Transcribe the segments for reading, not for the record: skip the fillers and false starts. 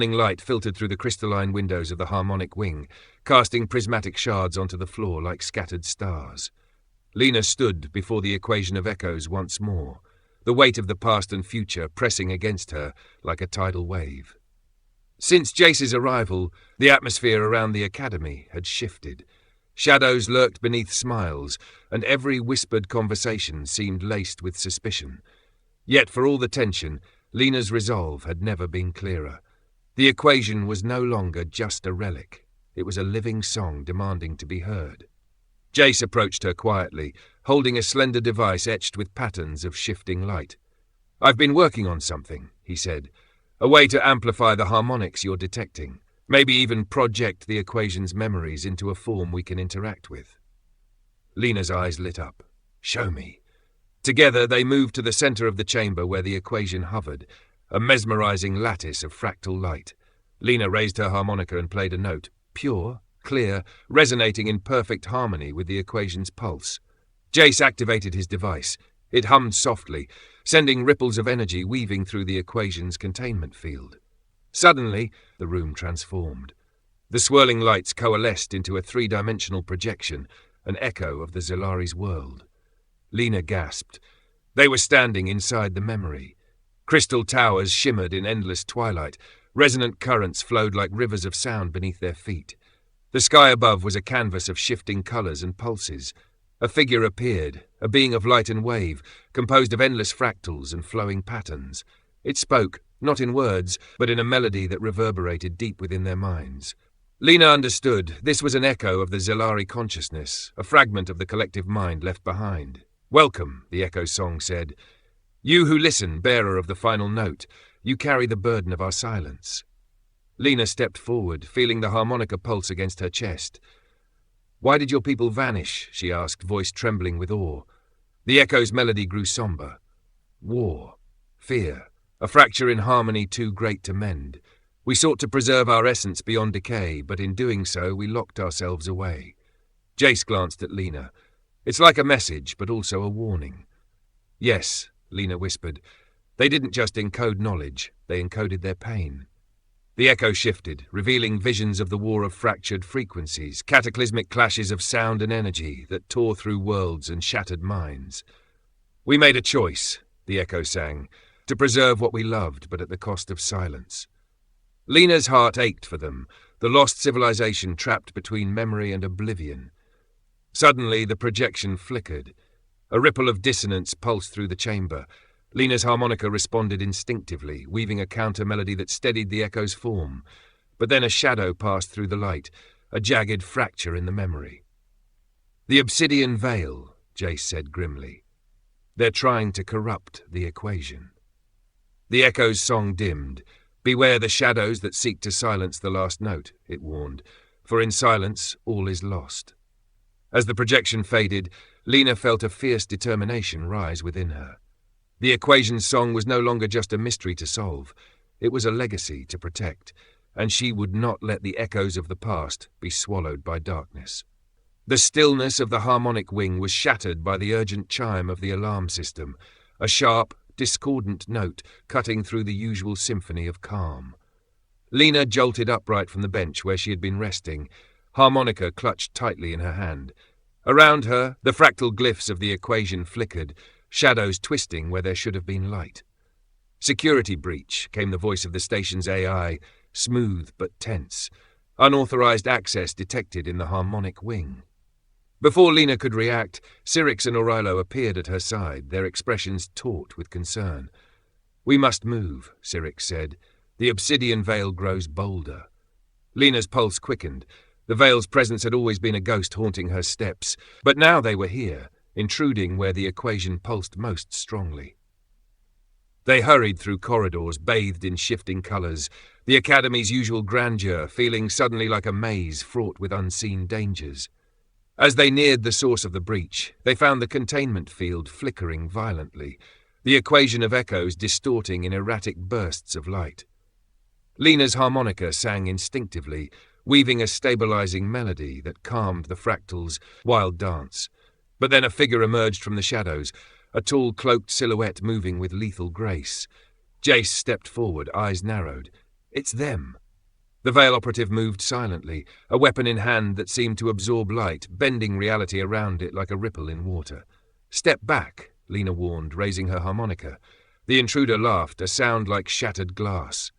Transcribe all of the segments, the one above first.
Light filtered through the crystalline windows of the harmonic wing, casting prismatic shards onto the floor like scattered stars. Lina stood before the equation of echoes once more, the weight of the past and future pressing against her like a tidal wave. Since Jace's arrival, the atmosphere around the academy had shifted. Shadows lurked beneath smiles, and every whispered conversation seemed laced with suspicion. Yet for all the tension, Lina's resolve had never been clearer. The equation was no longer just a relic. It was a living song demanding to be heard. Jace approached her quietly, holding a slender device etched with patterns of shifting light. "I've been working on something," he said. "A way to amplify the harmonics you're detecting. Maybe even project the equation's memories into a form we can interact with." Lina's eyes lit up. "Show me." Together they moved to the center of the chamber where the equation hovered, a mesmerizing lattice of fractal light. Lina raised her harmonica and played a note, pure, clear, resonating in perfect harmony with the equation's pulse. Jace activated his device. It hummed softly, sending ripples of energy weaving through the equation's containment field. Suddenly, the room transformed. The swirling lights coalesced into a three-dimensional projection, an echo of the Zilari's world. Lina gasped. They were standing inside the memory. Crystal towers shimmered in endless twilight. Resonant currents flowed like rivers of sound beneath their feet. The sky above was a canvas of shifting colors and pulses. A figure appeared, a being of light and wave, composed of endless fractals and flowing patterns. It spoke, not in words, but in a melody that reverberated deep within their minds. Lina understood. This was an echo of the Zilari consciousness, a fragment of the collective mind left behind. "Welcome," the echo song said. "You who listen, bearer of the final note, you carry the burden of our silence." Lina stepped forward, feeling the harmonica pulse against her chest. "Why did your people vanish?" she asked, voice trembling with awe. The echo's melody grew somber. "War. Fear. A fracture in harmony too great to mend. We sought to preserve our essence beyond decay, but in doing so we locked ourselves away." Jace glanced at Lina. "It's like a message, but also a warning." "Yes," Lina whispered. "They didn't just encode knowledge, they encoded their pain." The echo shifted, revealing visions of the war of fractured frequencies, cataclysmic clashes of sound and energy that tore through worlds and shattered minds. "We made a choice," the echo sang, "to preserve what we loved, but at the cost of silence." Lina's heart ached for them, the lost civilization trapped between memory and oblivion. Suddenly the projection flickered. A ripple of dissonance pulsed through the chamber. Lina's harmonica responded instinctively, weaving a counter-melody that steadied the echo's form. But then a shadow passed through the light, a jagged fracture in the memory. "The Obsidian Veil," Jace said grimly. "They're trying to corrupt the equation." The echo's song dimmed. "Beware the shadows that seek to silence the last note," it warned, "for in silence all is lost." As the projection faded, Lina felt a fierce determination rise within her. The equation's song was no longer just a mystery to solve. It was a legacy to protect, and she would not let the echoes of the past be swallowed by darkness. The stillness of the harmonic wing was shattered by the urgent chime of the alarm system, a sharp, discordant note cutting through the usual symphony of calm. Lina jolted upright from the bench where she had been resting, harmonica clutched tightly in her hand. Around her, the fractal glyphs of the equation flickered, shadows twisting where there should have been light. "Security breach," came the voice of the station's AI, smooth but tense. Unauthorized access detected in the harmonic wing. Before Lina could react, Syrinx and Aurilo appeared at her side, their expressions taut with concern. "We must move," Syrinx said. "The Obsidian Veil grows bolder." Lina's pulse quickened. The Veil's presence had always been a ghost haunting her steps, but now they were here, intruding where the equation pulsed most strongly. They hurried through corridors bathed in shifting colors, the Academy's usual grandeur feeling suddenly like a maze fraught with unseen dangers. As they neared the source of the breach, they found the containment field flickering violently, the equation of echoes distorting in erratic bursts of light. Lina's harmonica sang instinctively, weaving a stabilizing melody that calmed the fractal's wild dance. But then a figure emerged from the shadows, a tall cloaked silhouette moving with lethal grace. Jace stepped forward, eyes narrowed. It's them. The Veil operative moved silently, a weapon in hand that seemed to absorb light, bending reality around it like a ripple in water. "Step back," Lina warned, raising her harmonica. The intruder laughed, a sound like shattered glass.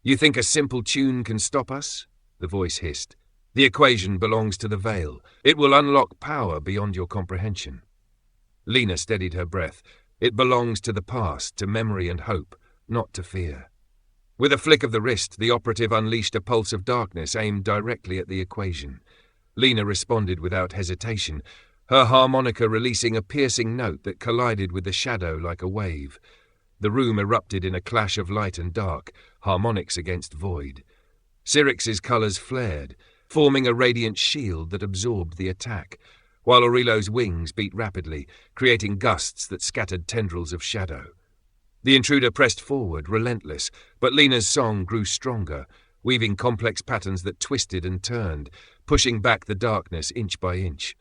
"You think a simple tune can stop us?" the voice hissed. "The equation belongs to the Veil. It will unlock power beyond your comprehension." Lina steadied her breath. "It belongs to the past, to memory and hope, not to fear." With a flick of the wrist, the operative unleashed a pulse of darkness aimed directly at the equation. Lina responded without hesitation, her harmonica releasing a piercing note that collided with the shadow like a wave. The room erupted in a clash of light and dark, harmonics against void. Syrinx's colours flared, forming a radiant shield that absorbed the attack, while Aurilo's wings beat rapidly, creating gusts that scattered tendrils of shadow. The intruder pressed forward, relentless, but Lina's song grew stronger, weaving complex patterns that twisted and turned, pushing back the darkness inch by inch.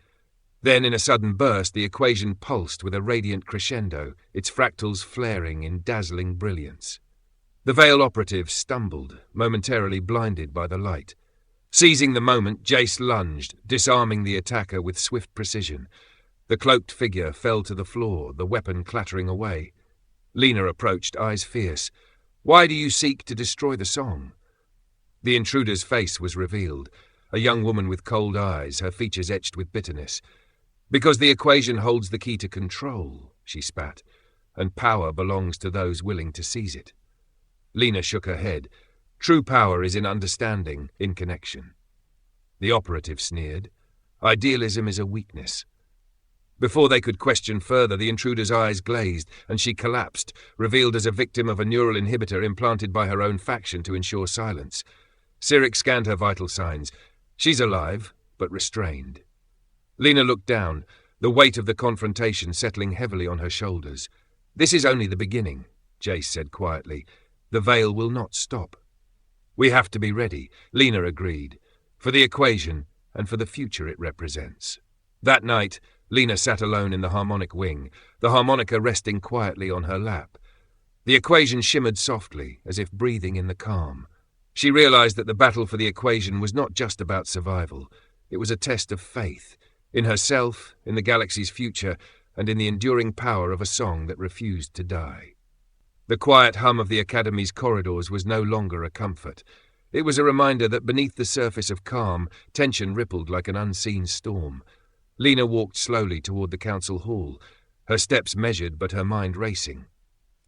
Then, in a sudden burst, the equation pulsed with a radiant crescendo, its fractals flaring in dazzling brilliance. The Veil operative stumbled, momentarily blinded by the light. Seizing the moment, Jace lunged, disarming the attacker with swift precision. The cloaked figure fell to the floor, the weapon clattering away. Lina approached, eyes fierce. "Why do you seek to destroy the song?" The intruder's face was revealed, a young woman with cold eyes, her features etched with bitterness. "Because the equation holds the key to control," she spat, "and power belongs to those willing to seize it." Lina shook her head. "True power is in understanding, in connection." The operative sneered. "Idealism is a weakness." Before they could question further, the intruder's eyes glazed, and she collapsed, revealed as a victim of a neural inhibitor implanted by her own faction to ensure silence. Syrinx scanned her vital signs. She's alive, but restrained. Lina looked down, the weight of the confrontation settling heavily on her shoulders. "This is only the beginning," Jace said quietly. "The Veil will not stop." "We have to be ready," Lina agreed, "for the equation and for the future it represents." That night, Lina sat alone in the harmonic wing, the harmonica resting quietly on her lap. The equation shimmered softly, as if breathing in the calm. She realized that the battle for the equation was not just about survival. It was a test of faith, in herself, in the galaxy's future, and in the enduring power of a song that refused to die. The quiet hum of the Academy's corridors was no longer a comfort. It was a reminder that beneath the surface of calm, tension rippled like an unseen storm. Lina walked slowly toward the council hall, her steps measured but her mind racing.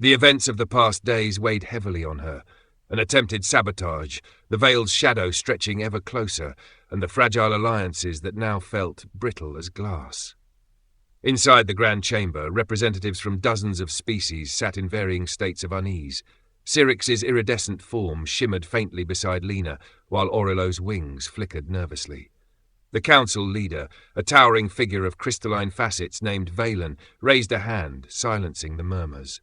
The events of the past days weighed heavily on her. An attempted sabotage, the Veil's shadow stretching ever closer, and the fragile alliances that now felt brittle as glass. Inside the Grand Chamber, representatives from dozens of species sat in varying states of unease. Syrinx's iridescent form shimmered faintly beside Lina, while Aurilo's wings flickered nervously. The council leader, a towering figure of crystalline facets named Valen, raised a hand, silencing the murmurs.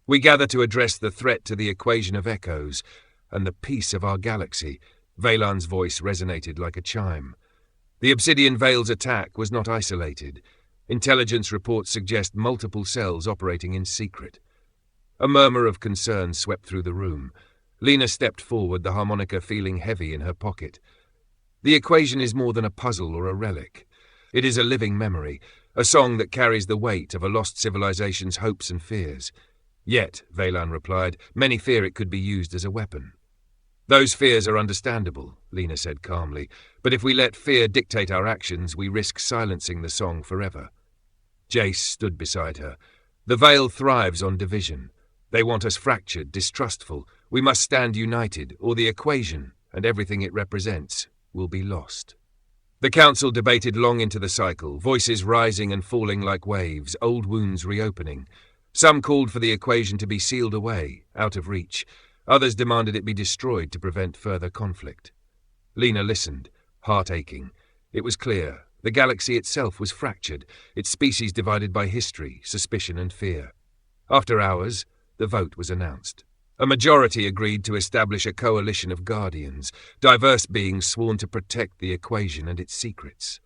"We gather to address the threat to the equation of echoes and the peace of our galaxy." Valen's voice resonated like a chime. The Obsidian Veil's attack was not isolated. Intelligence reports suggest multiple cells operating in secret. A murmur of concern swept through the room. Lina stepped forward, the harmonica feeling heavy in her pocket. "The equation is more than a puzzle or a relic. It is a living memory, a song that carries the weight of a lost civilization's hopes and fears. Yet," Valen replied, "many fear it could be used as a weapon." "Those fears are understandable," Lina said calmly, "but if we let fear dictate our actions, we risk silencing the song forever." Jace stood beside her. "The Veil thrives on division. They want us fractured, distrustful. We must stand united, or the equation, and everything it represents, will be lost." The council debated long into the cycle, voices rising and falling like waves, old wounds reopening. Some called for the equation to be sealed away, out of reach. Others demanded it be destroyed to prevent further conflict. Lina listened, heart aching. It was clear. The galaxy itself was fractured, its species divided by history, suspicion and fear. After hours, the vote was announced. A majority agreed to establish a coalition of guardians, diverse beings sworn to protect the equation and its secrets.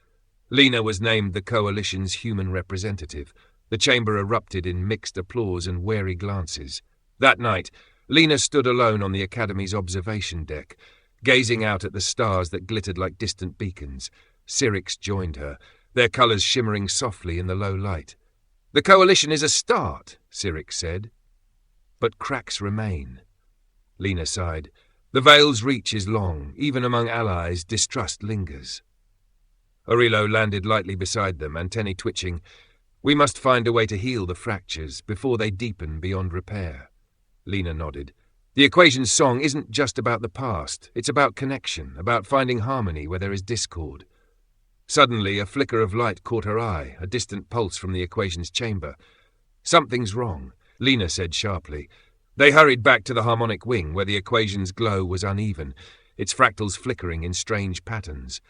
Lina was named the coalition's human representative. The chamber erupted in mixed applause and wary glances. That night, Lina stood alone on the Academy's observation deck, gazing out at the stars that glittered like distant beacons. Syrinx joined her, their colours shimmering softly in the low light. "The coalition is a start," Syrinx said. "But cracks remain." Lina sighed. "The Veil's reach is long. Even among allies, distrust lingers." Aurelio landed lightly beside them, antennae twitching. "We must find a way to heal the fractures before they deepen beyond repair." Lina nodded. "The Equation's song isn't just about the past. It's about connection, about finding harmony where there is discord." Suddenly, a flicker of light caught her eye, a distant pulse from the Equation's chamber. "Something's wrong," Lina said sharply. They hurried back to the Harmonic wing, where the Equation's glow was uneven, its fractals flickering in strange patterns.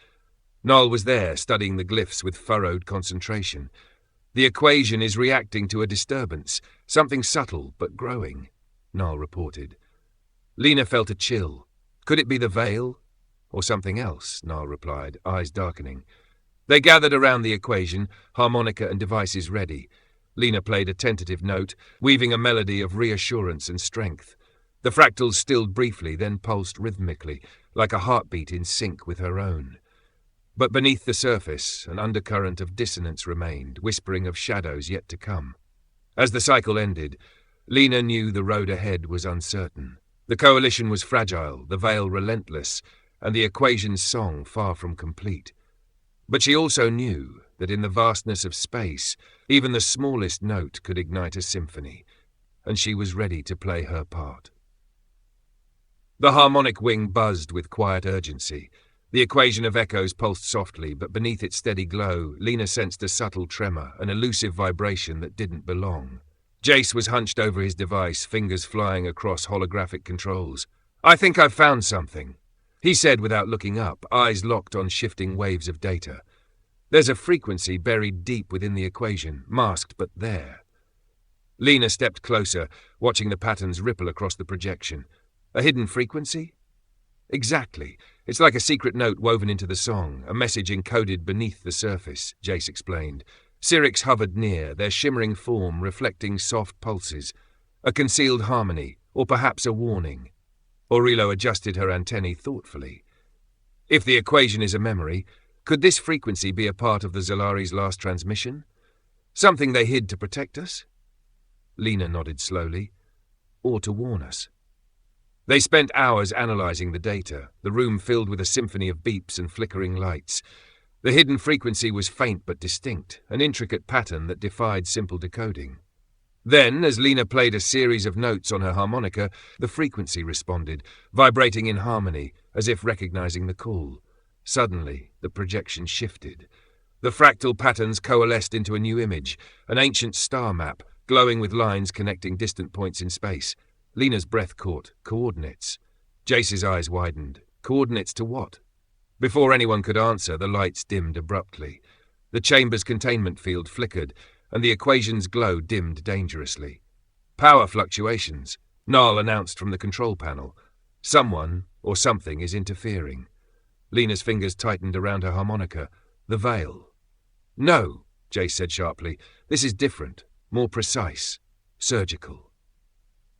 Noel was there, studying the glyphs with furrowed concentration. "The Equation is reacting to a disturbance, something subtle but growing," Noel reported. Lina felt a chill. Could it be the Veil? Or something else, Noel replied, eyes darkening. They gathered around the Equation, harmonica and devices ready. Lina played a tentative note, weaving a melody of reassurance and strength. The fractals stilled briefly, then pulsed rhythmically, like a heartbeat in sync with her own. But beneath the surface, an undercurrent of dissonance remained, whispering of shadows yet to come. As the cycle ended, Lina knew the road ahead was uncertain. The coalition was fragile, the Veil relentless, and the Equation's song far from complete. But she also knew that in the vastness of space, even the smallest note could ignite a symphony, and she was ready to play her part. The Harmonic wing buzzed with quiet urgency. The Equation of echoes pulsed softly, but beneath its steady glow, Lina sensed a subtle tremor, an elusive vibration that didn't belong. Jace was hunched over his device, fingers flying across holographic controls. "I think I've found something," he said without looking up, eyes locked on shifting waves of data. "There's a frequency buried deep within the Equation, masked but there." Lina stepped closer, watching the patterns ripple across the projection. "A hidden frequency?" "Exactly. It's like a secret note woven into the song, a message encoded beneath the surface," Jace explained. Syrinx hovered near, their shimmering form reflecting soft pulses. A concealed harmony, or perhaps a warning. Aurelio adjusted her antennae thoughtfully. "If the Equation is a memory, could this frequency be a part of the Zolari's last transmission? Something they hid to protect us?" Lina nodded slowly. "Or to warn us." They spent hours analyzing the data, the room filled with a symphony of beeps and flickering lights. The hidden frequency was faint but distinct, an intricate pattern that defied simple decoding. Then, as Lina played a series of notes on her harmonica, the frequency responded, vibrating in harmony, as if recognizing the call. Suddenly, the projection shifted. The fractal patterns coalesced into a new image, an ancient star map, glowing with lines connecting distant points in space. Lina's breath caught. Coordinates. Jace's eyes widened. Coordinates to what? Before anyone could answer, the lights dimmed abruptly. The chamber's containment field flickered, and the Equation's glow dimmed dangerously. "Power fluctuations," Noel announced from the control panel. "Someone or something is interfering." Lina's fingers tightened around her harmonica. "The Veil." "No," Jace said sharply. "This is different, more precise, surgical."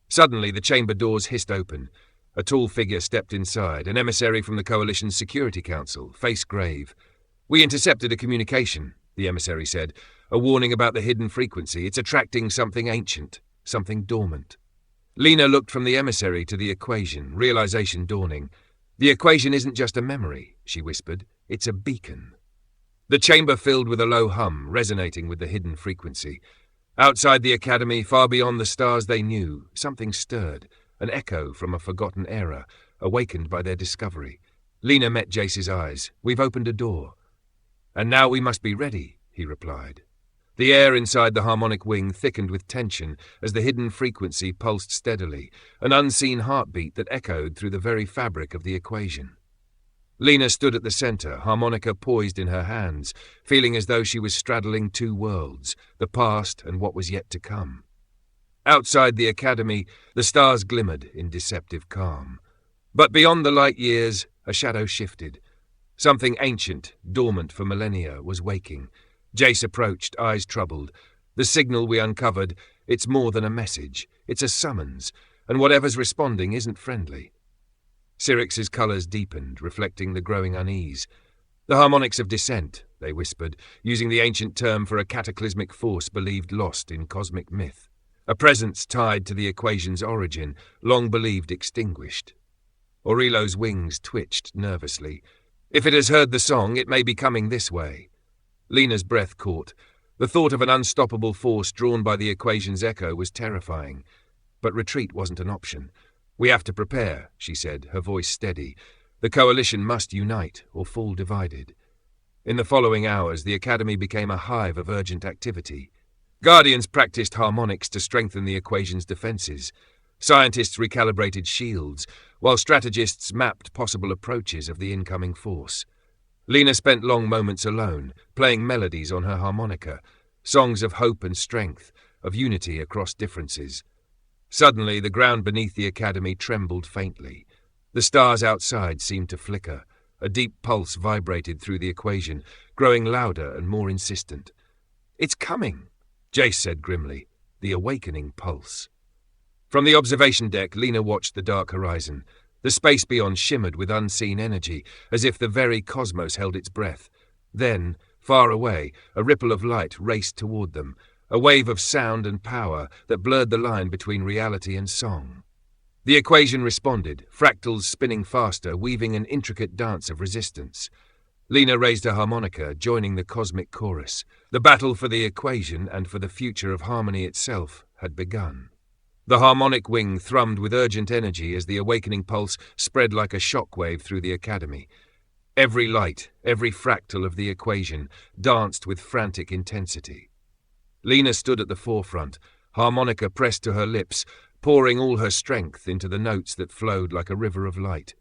Suddenly, the chamber doors hissed open. A tall figure stepped inside, an emissary from the Coalition's Security Council, face grave. "We intercepted a communication," the emissary said. "A warning about the hidden frequency. It's attracting something ancient, something dormant." Lina looked from the emissary to the Equation, realization dawning. "The Equation isn't just a memory," she whispered. "It's a beacon." The chamber filled with a low hum, resonating with the hidden frequency. Outside the Academy, far beyond the stars they knew, something stirred, an echo from a forgotten era, awakened by their discovery. Lina met Jace's eyes. "We've opened a door." "And now we must be ready," he replied. The air inside the Harmonic wing thickened with tension as the hidden frequency pulsed steadily, an unseen heartbeat that echoed through the very fabric of the Equation. Lina stood at the center, harmonica poised in her hands, feeling as though she was straddling two worlds, the past and what was yet to come. Outside the Academy, the stars glimmered in deceptive calm. But beyond the light years, a shadow shifted. Something ancient, dormant for millennia, was waking. Jace approached, eyes troubled. "The signal we uncovered, it's more than a message. It's a summons, and whatever's responding isn't friendly. Syrinx's colours deepened, reflecting the growing unease. The harmonics of dissent, they whispered, using the ancient term for a cataclysmic force believed lost in cosmic myth. A presence tied to the equation's origin, long believed extinguished. Aurilo's wings twitched nervously. If it has heard the song, it may be coming this way. Lina's breath caught. The thought of an unstoppable force drawn by the equation's echo was terrifying. But retreat wasn't an option. "We have to prepare," she said, her voice steady. "The coalition must unite or fall divided." In the following hours, the Academy became a hive of urgent activity. Guardians practiced harmonics to strengthen the equation's defenses. Scientists recalibrated shields, while strategists mapped possible approaches of the incoming force. Lina spent long moments alone, playing melodies on her harmonica, songs of hope and strength, of unity across differences. Suddenly, the ground beneath the Academy trembled faintly. The stars outside seemed to flicker. A deep pulse vibrated through the equation, growing louder and more insistent. "It's coming," Jace said grimly. "The awakening pulse." From the observation deck, Lina watched the dark horizon. The space beyond shimmered with unseen energy, as if the very cosmos held its breath. Then, far away, a ripple of light raced toward them, a wave of sound and power that blurred the line between reality and song. The equation responded, fractals spinning faster, weaving an intricate dance of resistance. Lina raised her harmonica, joining the cosmic chorus. The battle for the equation and for the future of harmony itself had begun. The harmonic wing thrummed with urgent energy as the awakening pulse spread like a shockwave through the Academy. Every light, every fractal of the equation, danced with frantic intensity. Lina stood at the forefront, harmonica pressed to her lips, pouring all her strength into the notes that flowed like a river of light.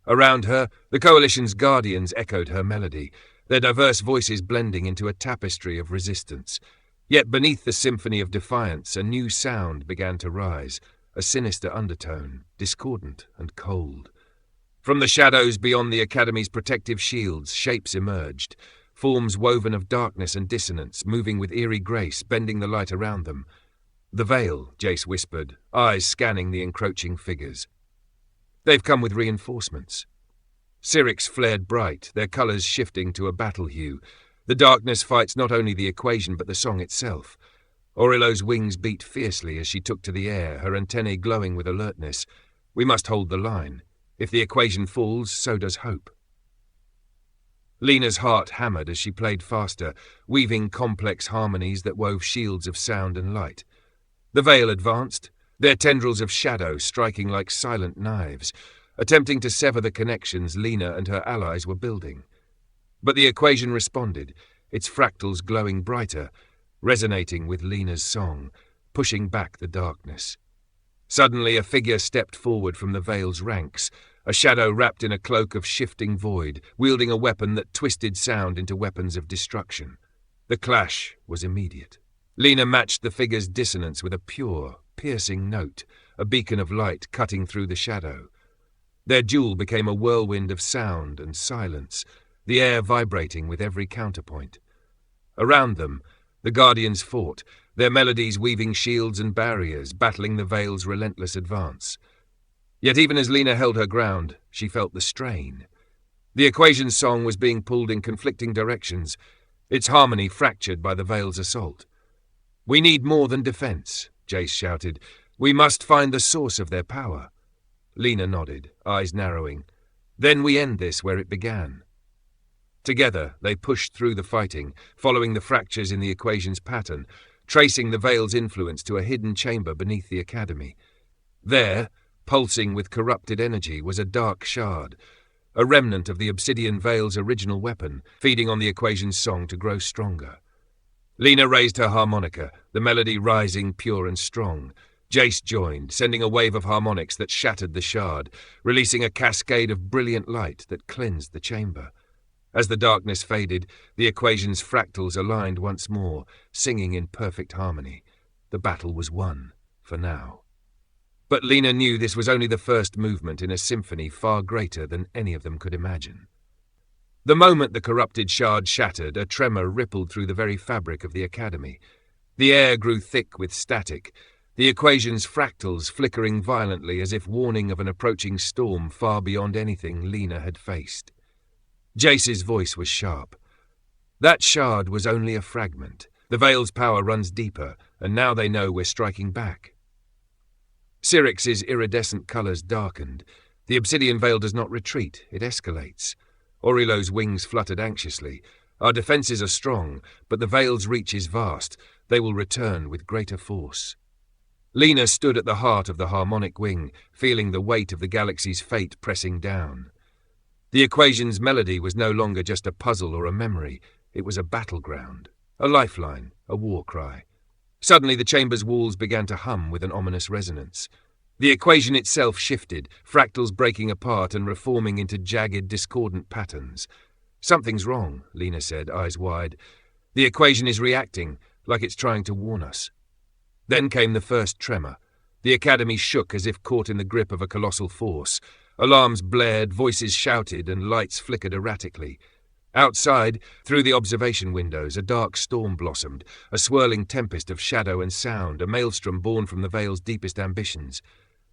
Around her, the Coalition's guardians echoed her melody, their diverse voices blending into a tapestry of resistance. Yet beneath the symphony of defiance, a new sound began to rise, a sinister undertone, discordant and cold. From the shadows beyond the Academy's protective shields, shapes emerged, forms woven of darkness and dissonance, moving with eerie grace, bending the light around them. "The Veil," Jace whispered, eyes scanning the encroaching figures. "They've come with reinforcements." Syrinx flared bright, their colours shifting to a battle hue. The darkness fights not only the equation but the song itself. Aurilo's wings beat fiercely as she took to the air, her antennae glowing with alertness. "We must hold the line. If the equation falls, so does hope." Lina's heart hammered as she played faster, weaving complex harmonies that wove shields of sound and light. The Veil advanced, their tendrils of shadow striking like silent knives, attempting to sever the connections Lina and her allies were building. But the equation responded, its fractals glowing brighter, resonating with Lina's song, pushing back the darkness. Suddenly a figure stepped forward from the Veil's ranks, a shadow wrapped in a cloak of shifting void, wielding a weapon that twisted sound into weapons of destruction. The clash was immediate. Lina matched the figure's dissonance with a pure, piercing note, a beacon of light cutting through the shadow. Their duel became a whirlwind of sound and silence, the air vibrating with every counterpoint. Around them, the Guardians fought, their melodies weaving shields and barriers, battling the Veil's relentless advance. Yet even as Lina held her ground, she felt the strain. The equation's song was being pulled in conflicting directions, its harmony fractured by the Veil's assault. "We need more than defense," Jace shouted. "We must find the source of their power." Lina nodded, eyes narrowing. "Then we end this where it began." Together, they pushed through the fighting, following the fractures in the equation's pattern, tracing the Veil's influence to a hidden chamber beneath the Academy. There, pulsing with corrupted energy, was a dark shard, a remnant of the Obsidian Veil's original weapon, feeding on the equation's song to grow stronger. Lina raised her harmonica, the melody rising pure and strong. Jace joined, sending a wave of harmonics that shattered the shard, releasing a cascade of brilliant light that cleansed the chamber. As the darkness faded, the equation's fractals aligned once more, singing in perfect harmony. The battle was won, for now. But Lina knew this was only the first movement in a symphony far greater than any of them could imagine. The moment the corrupted shard shattered, a tremor rippled through the very fabric of the Academy. The air grew thick with static, the equation's fractals flickering violently as if warning of an approaching storm far beyond anything Lina had faced. Jace's voice was sharp. That shard was only a fragment. The Veil's power runs deeper, and now they know we're striking back. Syrinx's iridescent colours darkened. The Obsidian Veil does not retreat, it escalates. Orilo's wings fluttered anxiously. Our defences are strong, but the Veil's reach is vast. They will return with greater force. Lina stood at the heart of the Harmonic wing, feeling the weight of the galaxy's fate pressing down. The equation's melody was no longer just a puzzle or a memory. It was a battleground, a lifeline, a war cry. Suddenly the chamber's walls began to hum with an ominous resonance. The equation itself shifted, fractals breaking apart and reforming into jagged, discordant patterns. "Something's wrong," Lina said, eyes wide. "The equation is reacting, like it's trying to warn us." Then came the first tremor. The academy shook as if caught in the grip of a colossal force. Alarms blared, voices shouted, and lights flickered erratically. Outside, through the observation windows, a dark storm blossomed, a swirling tempest of shadow and sound, a maelstrom born from the Veil's deepest ambitions.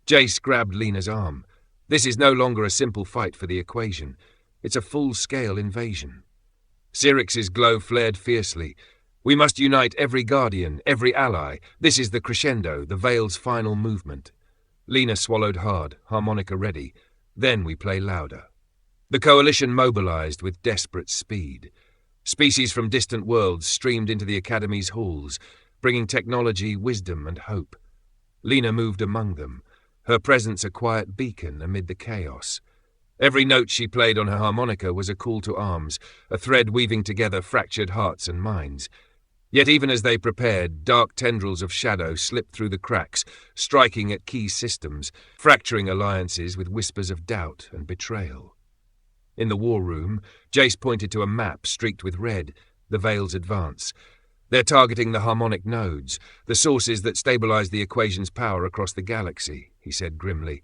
Jace grabbed Lina's arm. "This is no longer a simple fight for the equation. It's a full-scale invasion." Syrinx's glow flared fiercely. "We must unite every guardian, every ally. This is the crescendo, the Veil's final movement." Lina swallowed hard, harmonica ready. "Then we play louder." The coalition mobilized with desperate speed. Species from distant worlds streamed into the Academy's halls, bringing technology, wisdom, and hope. Lina moved among them, her presence a quiet beacon amid the chaos. Every note she played on her harmonica was a call to arms, a thread weaving together fractured hearts and minds. Yet even as they prepared, dark tendrils of shadow slipped through the cracks, striking at key systems, fracturing alliances with whispers of doubt and betrayal. In the war room, Jace pointed to a map streaked with red, the Veil's advance. "They're targeting the harmonic nodes, the sources that stabilize the equation's power across the galaxy," he said grimly.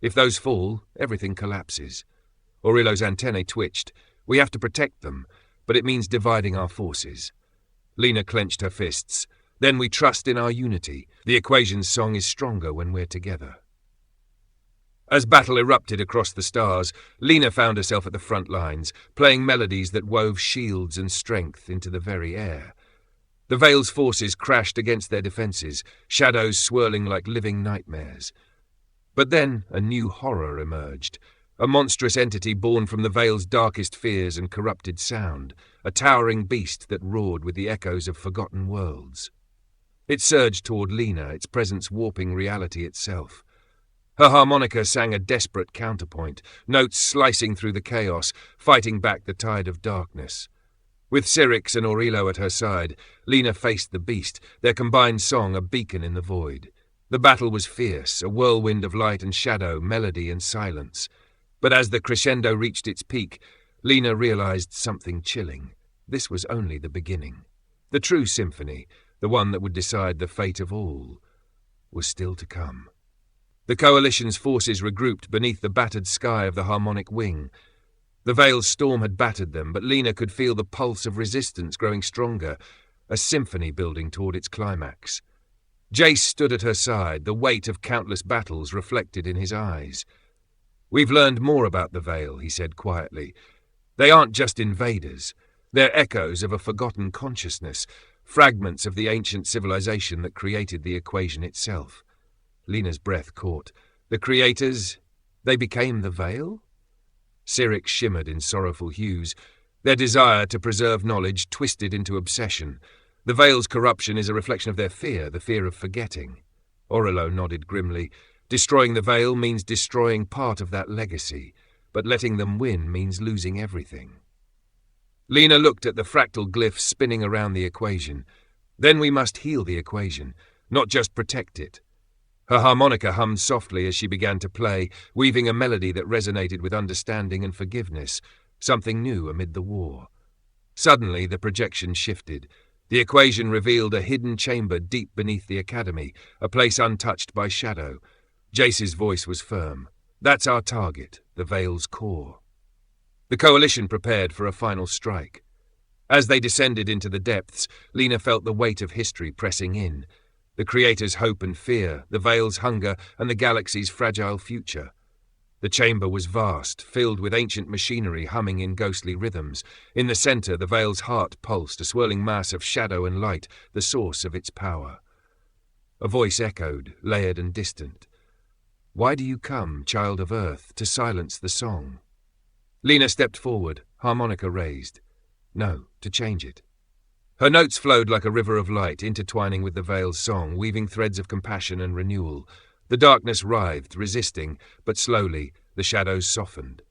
"If those fall, everything collapses." Orilo's antennae twitched. "We have to protect them, but it means dividing our forces." Lina clenched her fists. "Then we trust in our unity. The equation's song is stronger when we're together." As battle erupted across the stars, Lina found herself at the front lines, playing melodies that wove shields and strength into the very air. The Veil's forces crashed against their defenses, shadows swirling like living nightmares. But then a new horror emerged, a monstrous entity born from the Veil's darkest fears and corrupted sound, a towering beast that roared with the echoes of forgotten worlds. It surged toward Lina, its presence warping reality itself. Her harmonica sang a desperate counterpoint, notes slicing through the chaos, fighting back the tide of darkness. With Syrinx and Orilo at her side, Lina faced the beast, their combined song a beacon in the void. The battle was fierce, a whirlwind of light and shadow, melody and silence. But as the crescendo reached its peak, Lina realized something chilling. This was only the beginning. The true symphony, the one that would decide the fate of all, was still to come. The Coalition's forces regrouped beneath the battered sky of the Harmonic wing. The Veil's storm had battered them, but Lina could feel the pulse of resistance growing stronger, a symphony building toward its climax. Jace stood at her side, the weight of countless battles reflected in his eyes. "We've learned more about the Veil," he said quietly. "They aren't just invaders. They're echoes of a forgotten consciousness, fragments of the ancient civilization that created the equation itself." Lina's breath caught. "The creators, they became the Veil?" Syrinx shimmered in sorrowful hues. "Their desire to preserve knowledge twisted into obsession. The Veil's corruption is a reflection of their fear, the fear of forgetting." Orilo nodded grimly. "Destroying the Veil means destroying part of that legacy, but letting them win means losing everything." Lina looked at the fractal glyphs spinning around the equation. "Then we must heal the equation, not just protect it." Her harmonica hummed softly as she began to play, weaving a melody that resonated with understanding and forgiveness, something new amid the war. Suddenly the projection shifted. The equation revealed a hidden chamber deep beneath the Academy, a place untouched by shadow. Jace's voice was firm. "That's our target, the Veil's core." The Coalition prepared for a final strike. As they descended into the depths, Lina felt the weight of history pressing in. The Creator's hope and fear, the Veil's hunger, and the galaxy's fragile future. The chamber was vast, filled with ancient machinery humming in ghostly rhythms. In the center, the Veil's heart pulsed, a swirling mass of shadow and light, the source of its power. A voice echoed, layered and distant. "Why do you come, child of Earth, to silence the song?" Lina stepped forward, harmonica raised. "No, to change it." Her notes flowed like a river of light, intertwining with the Veil's song, weaving threads of compassion and renewal. The darkness writhed, resisting, but slowly, the shadows softened.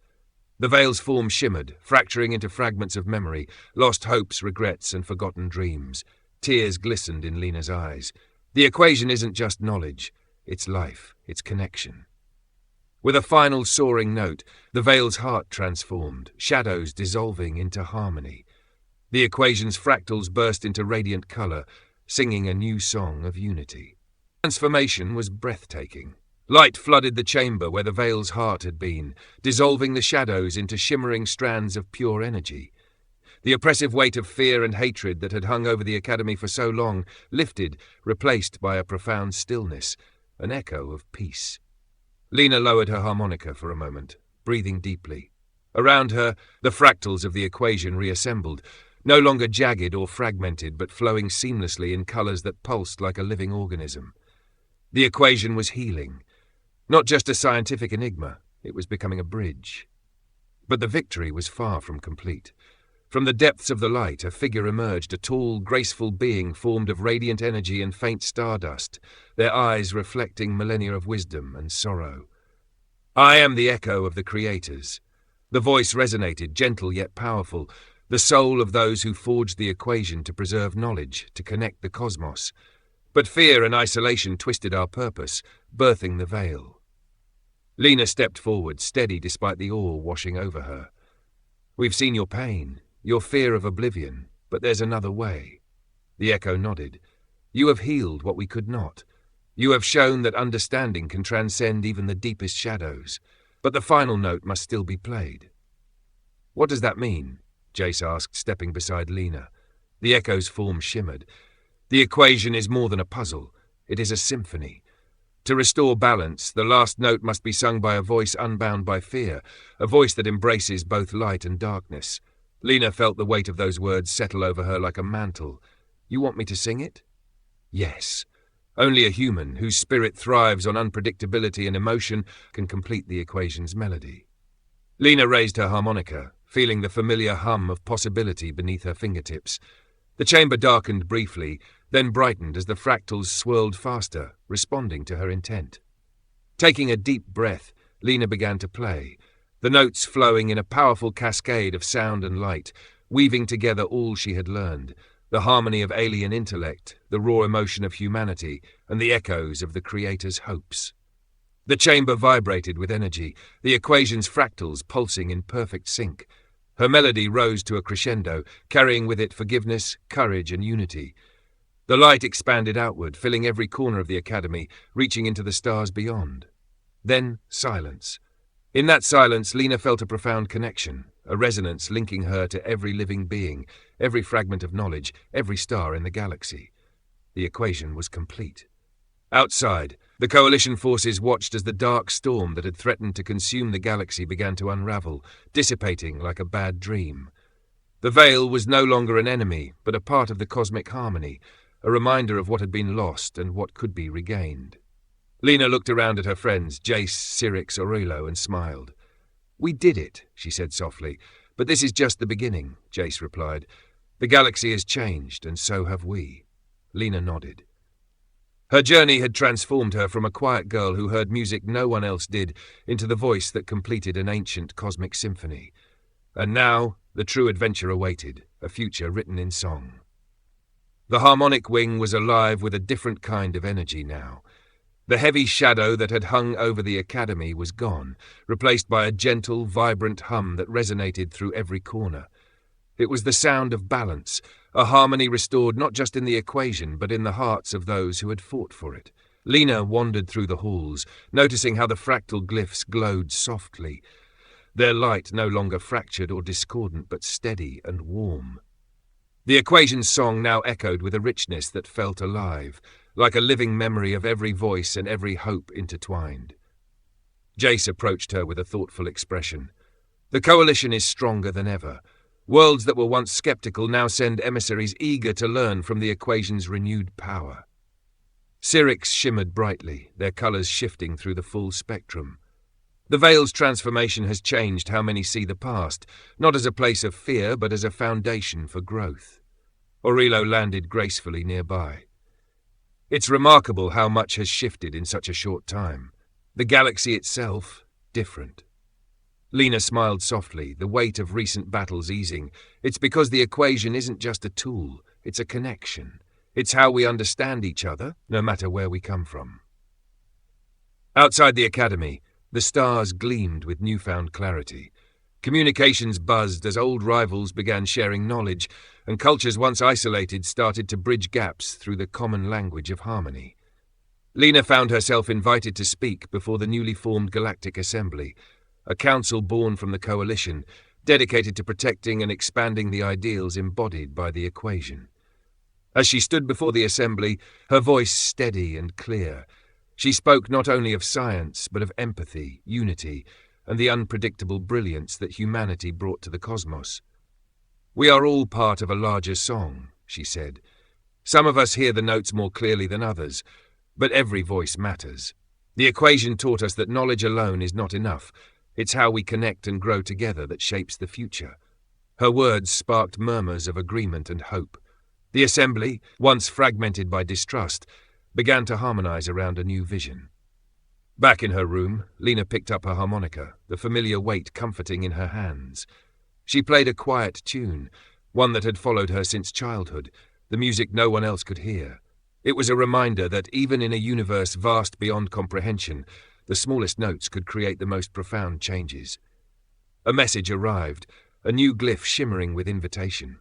The Veil's form shimmered, fracturing into fragments of memory, lost hopes, regrets, and forgotten dreams. Tears glistened in Lina's eyes. The equation isn't just knowledge, it's life, it's connection. With a final soaring note, the Veil's heart transformed, shadows dissolving into harmony. The equation's fractals burst into radiant color, singing a new song of unity. Transformation was breathtaking. Light flooded the chamber where the Veil's heart had been, dissolving the shadows into shimmering strands of pure energy. The oppressive weight of fear and hatred that had hung over the Academy for so long lifted, replaced by a profound stillness, an echo of peace. Lina lowered her harmonica for a moment, breathing deeply. Around her, the fractals of the equation reassembled, no longer jagged or fragmented, but flowing seamlessly in colors that pulsed like a living organism. The equation was healing. Not just a scientific enigma, it was becoming a bridge. But the victory was far from complete. From the depths of the light, a figure emerged, a tall, graceful being formed of radiant energy and faint stardust, their eyes reflecting millennia of wisdom and sorrow. "I am the echo of the Creators." The voice resonated, gentle yet powerful, the soul of those who forged the equation to preserve knowledge, to connect the cosmos. But fear and isolation twisted our purpose, birthing the Veil. Lina stepped forward, steady despite the awe washing over her. "We've seen your pain, your fear of oblivion, but there's another way." The echo nodded. "You have healed what we could not. You have shown that understanding can transcend even the deepest shadows. But the final note must still be played." "What does that mean?" Jace asked, stepping beside Lina. The echo's form shimmered. "The equation is more than a puzzle. It is a symphony. To restore balance, the last note must be sung by a voice unbound by fear, a voice that embraces both light and darkness." Lina felt the weight of those words settle over her like a mantle. "You want me to sing it?" "Yes. Only a human, whose spirit thrives on unpredictability and emotion, can complete the equation's melody." Lina raised her harmonica, feeling the familiar hum of possibility beneath her fingertips. The chamber darkened briefly, then brightened as the fractals swirled faster, responding to her intent. Taking a deep breath, Lina began to play, the notes flowing in a powerful cascade of sound and light, weaving together all she had learned, the harmony of alien intellect, the raw emotion of humanity, and the echoes of the Creator's hopes. The chamber vibrated with energy, the equation's fractals pulsing in perfect sync. Her melody rose to a crescendo, carrying with it forgiveness, courage, and unity. The light expanded outward, filling every corner of the Academy, reaching into the stars beyond. Then silence. In that silence, Lina felt a profound connection, a resonance linking her to every living being, every fragment of knowledge, every star in the galaxy. The equation was complete. Outside, the Coalition forces watched as the dark storm that had threatened to consume the galaxy began to unravel, dissipating like a bad dream. The Veil was no longer an enemy, but a part of the cosmic harmony, a reminder of what had been lost and what could be regained. Lina looked around at her friends, Jace, Cyrix, Aurelio, and smiled. "We did it," she said softly. "But this is just the beginning," Jace replied. "The galaxy has changed, and so have we." Lina nodded. Her journey had transformed her from a quiet girl who heard music no one else did into the voice that completed an ancient cosmic symphony. And now, the true adventure awaited, a future written in song. The Harmonic Wing was alive with a different kind of energy now. The heavy shadow that had hung over the Academy was gone, replaced by a gentle, vibrant hum that resonated through every corner. It was the sound of balance, a harmony restored not just in the equation, but in the hearts of those who had fought for it. Lina wandered through the halls, noticing how the fractal glyphs glowed softly, their light no longer fractured or discordant, but steady and warm. The equation's song now echoed with a richness that felt alive, like a living memory of every voice and every hope intertwined. Jace approached her with a thoughtful expression. The coalition is stronger than ever. Worlds that were once skeptical now send emissaries eager to learn from the equation's renewed power. Syrinx shimmered brightly, their colors shifting through the full spectrum. The Veil's transformation has changed how many see the past, not as a place of fear, but as a foundation for growth. Aurelio landed gracefully nearby. It's remarkable how much has shifted in such a short time. The galaxy itself, different. Lina smiled softly, the weight of recent battles easing. It's because the equation isn't just a tool, it's a connection. It's how we understand each other, no matter where we come from. Outside the academy, the stars gleamed with newfound clarity. Communications buzzed as old rivals began sharing knowledge, and cultures once isolated started to bridge gaps through the common language of harmony. Lina found herself invited to speak before the newly formed Galactic Assembly, a council born from the coalition, dedicated to protecting and expanding the ideals embodied by the equation. As she stood before the assembly, her voice steady and clear, she spoke not only of science, but of empathy, unity, and the unpredictable brilliance that humanity brought to the cosmos. "We are all part of a larger song," she said. "Some of us hear the notes more clearly than others, but every voice matters. The equation taught us that knowledge alone is not enough. It's how we connect and grow together that shapes the future." Her words sparked murmurs of agreement and hope. The assembly, once fragmented by distrust, began to harmonize around a new vision. Back in her room, Lina picked up her harmonica, the familiar weight comforting in her hands. She played a quiet tune, one that had followed her since childhood, the music no one else could hear. It was a reminder that even in a universe vast beyond comprehension, the smallest notes could create the most profound changes. A message arrived, a new glyph shimmering with invitation.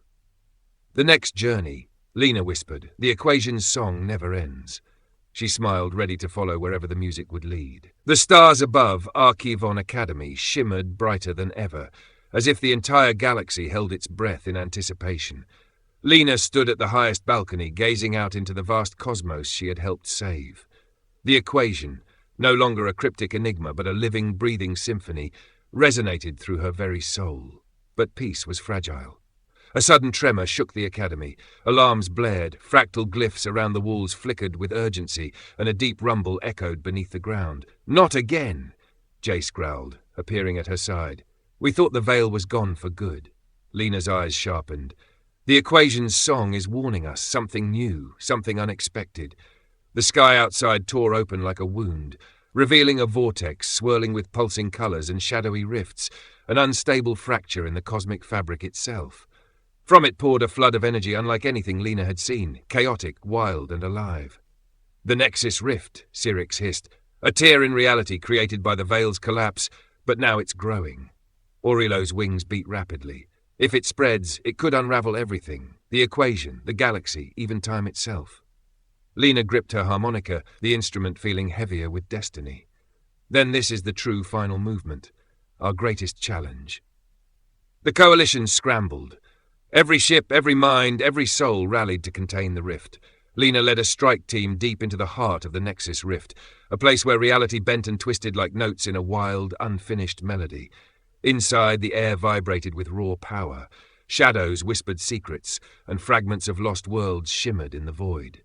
"The next journey," Lina whispered, "the equation's song never ends." She smiled, ready to follow wherever the music would lead. The stars above Arkhivon Academy shimmered brighter than ever, as if the entire galaxy held its breath in anticipation. Lina stood at the highest balcony, gazing out into the vast cosmos she had helped save. The equation, no longer a cryptic enigma but a living, breathing symphony, resonated through her very soul. But peace was fragile. A sudden tremor shook the academy. Alarms blared, fractal glyphs around the walls flickered with urgency, and a deep rumble echoed beneath the ground. "Not again!" Jace growled, appearing at her side. "We thought the Veil was gone for good." Lina's eyes sharpened. "The equation's song is warning us, something new, something unexpected." The sky outside tore open like a wound, revealing a vortex swirling with pulsing colors and shadowy rifts, an unstable fracture in the cosmic fabric itself. From it poured a flood of energy unlike anything Lina had seen, chaotic, wild, and alive. "The Nexus Rift," Syrinx hissed, "a tear in reality created by the Veil's collapse, but now it's growing." Aurelio's wings beat rapidly. If it spreads, it could unravel everything, the equation, the galaxy, even time itself. Lina gripped her harmonica, the instrument feeling heavier with destiny. "Then this is the true final movement, our greatest challenge." The coalition scrambled. Every ship, every mind, every soul rallied to contain the rift. Lina led a strike team deep into the heart of the Nexus Rift, a place where reality bent and twisted like notes in a wild, unfinished melody. Inside, the air vibrated with raw power. Shadows whispered secrets, and fragments of lost worlds shimmered in the void.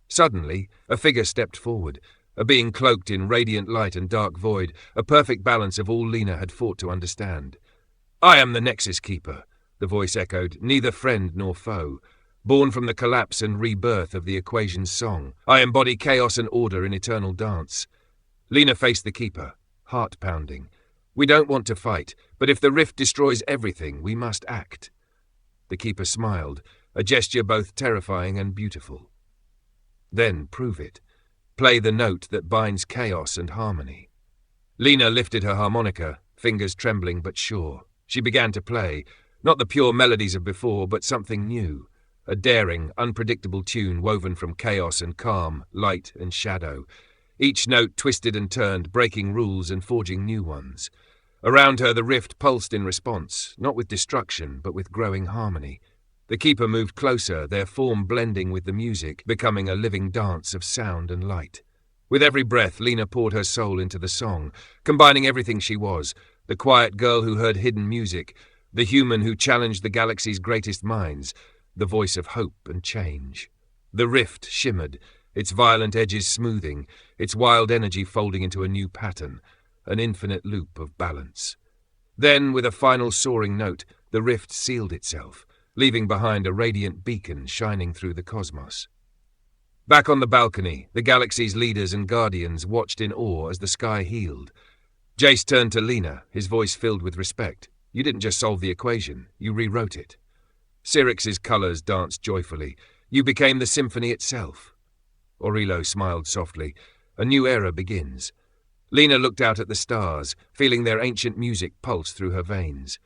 Suddenly, a figure stepped forward, a being cloaked in radiant light and dark void, a perfect balance of all Lina had fought to understand. "I am the Nexus Keeper," the voice echoed, "neither friend nor foe. Born from the collapse and rebirth of the equation's song, I embody chaos and order in eternal dance." Lina faced the Keeper, heart pounding. "We don't want to fight, but if the rift destroys everything, we must act." The Keeper smiled, a gesture both terrifying and beautiful. "Then prove it. Play the note that binds chaos and harmony." Lina lifted her harmonica, fingers trembling but sure. She began to play, not the pure melodies of before, but something new, a daring, unpredictable tune woven from chaos and calm, light and shadow. Each note twisted and turned, breaking rules and forging new ones. Around her the rift pulsed in response, not with destruction, but with growing harmony. The keeper moved closer, their form blending with the music, becoming a living dance of sound and light. With every breath, Lina poured her soul into the song, combining everything she was, the quiet girl who heard hidden music, the human who challenged the galaxy's greatest minds, the voice of hope and change. The rift shimmered, its violent edges smoothing, its wild energy folding into a new pattern, an infinite loop of balance. Then, with a final soaring note, the rift sealed itself, leaving behind a radiant beacon shining through the cosmos. Back on the balcony, the galaxy's leaders and guardians watched in awe as the sky healed. Jace turned to Lina, his voice filled with respect. You didn't just solve the equation, you rewrote it. Syrinx's colours danced joyfully. You became the symphony itself. Aurilo smiled softly. A new era begins. Lina looked out at the stars, feeling their ancient music pulse through her veins.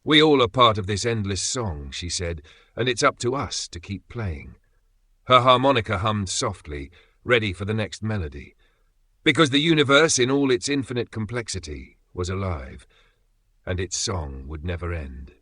We all are part of this endless song, she said, and it's up to us to keep playing. Her harmonica hummed softly, ready for the next melody. Because the universe, in all its infinite complexity, was alive, and its song would never end.